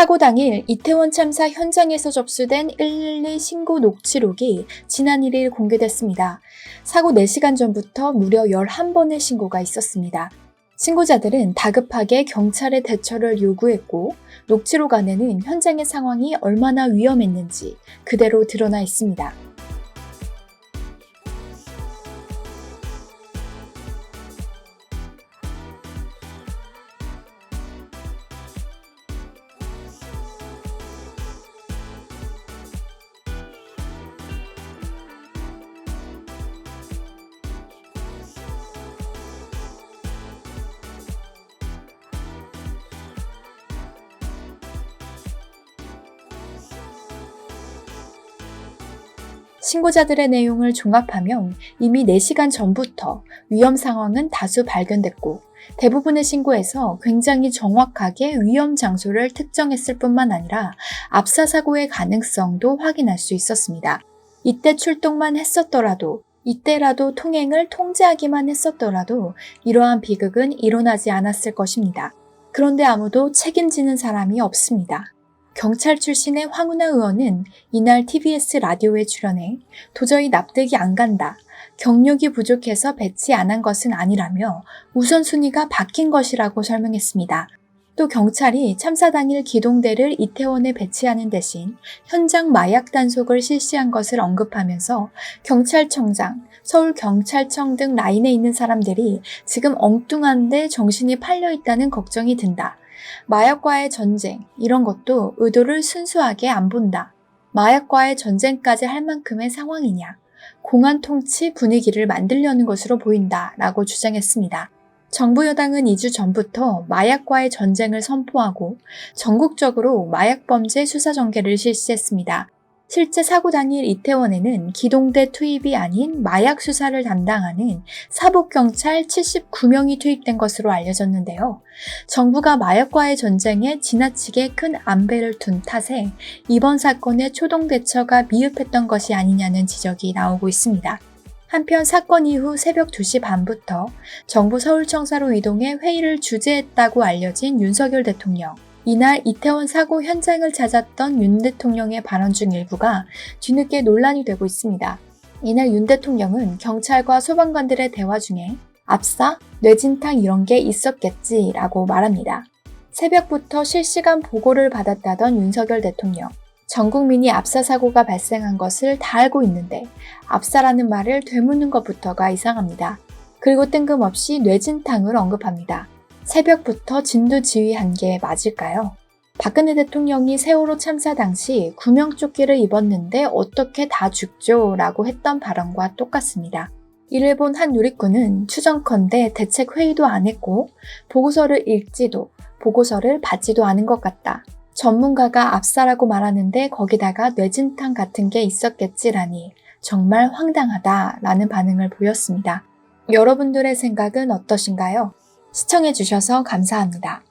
사고 당일 이태원 참사 현장에서 접수된 112 신고 녹취록이 지난 1일 공개됐습니다. 사고 4시간 전부터 무려 11번의 신고가 있었습니다. 신고자들은 다급하게 경찰의 대처를 요구했고 녹취록 안에는 현장의 상황이 얼마나 위험했는지 그대로 드러나 있습니다. 신고자들의 내용을 종합하면 이미 4시간 전부터 위험 상황은 다수 발견됐고 대부분의 신고에서 굉장히 정확하게 위험 장소를 특정했을 뿐만 아니라 압사 사고의 가능성도 확인할 수 있었습니다. 이때 출동만 했었더라도 이때라도 통행을 통제하기만 했었더라도 이러한 비극은 일어나지 않았을 것입니다. 그런데 아무도 책임지는 사람이 없습니다. 경찰 출신의 황운하 의원은 이날 TBS 라디오에 출연해 도저히 납득이 안 간다. 경력이 부족해서 배치 안 한 것은 아니라며 우선순위가 바뀐 것이라고 설명했습니다. 또 경찰이 참사 당일 기동대를 이태원에 배치하는 대신 현장 마약 단속을 실시한 것을 언급하면서 경찰청장, 서울경찰청 등 라인에 있는 사람들이 지금 엉뚱한데 정신이 팔려 있다는 걱정이 든다. 마약과의 전쟁, 이런 것도 의도를 순수하게 안 본다. 마약과의 전쟁까지 할 만큼의 상황이냐. 공안 통치 분위기를 만들려는 것으로 보인다 라고 주장했습니다. 정부 여당은 2주 전부터 마약과의 전쟁을 선포하고 전국적으로 마약범죄 수사 전개를 실시했습니다. 실제 사고 당일 이태원에는 기동대 투입이 아닌 마약 수사를 담당하는 사복경찰 79명이 투입된 것으로 알려졌는데요. 정부가 마약과의 전쟁에 지나치게 큰 안배를 둔 탓에 이번 사건의 초동 대처가 미흡했던 것이 아니냐는 지적이 나오고 있습니다. 한편 사건 이후 새벽 2시 반부터 정부 서울청사로 이동해 회의를 주재했다고 알려진 윤석열 대통령. 이날 이태원 사고 현장을 찾았던 윤 대통령의 발언 중 일부가 뒤늦게 논란이 되고 있습니다. 이날 윤 대통령은 경찰과 소방관들의 대화 중에 압사, 뇌진탕 이런 게 있었겠지라고 말합니다. 새벽부터 실시간 보고를 받았다던 윤석열 대통령. 전 국민이 압사 사고가 발생한 것을 다 알고 있는데 압사라는 말을 되묻는 것부터가 이상합니다. 그리고 뜬금없이 뇌진탕을 언급합니다. 새벽부터 진두지휘한 게 맞을까요? 박근혜 대통령이 세월호 참사 당시 구명조끼를 입었는데 어떻게 다 죽죠? 라고 했던 발언과 똑같습니다. 이를 본 한 누리꾼은 추정컨대 대책 회의도 안 했고 보고서를 읽지도 보고서를 받지도 않은 것 같다. 전문가가 압사라고 말하는데 거기다가 뇌진탕 같은 게 있었겠지라니 정말 황당하다라는 반응을 보였습니다. 여러분들의 생각은 어떠신가요? 시청해주셔서 감사합니다.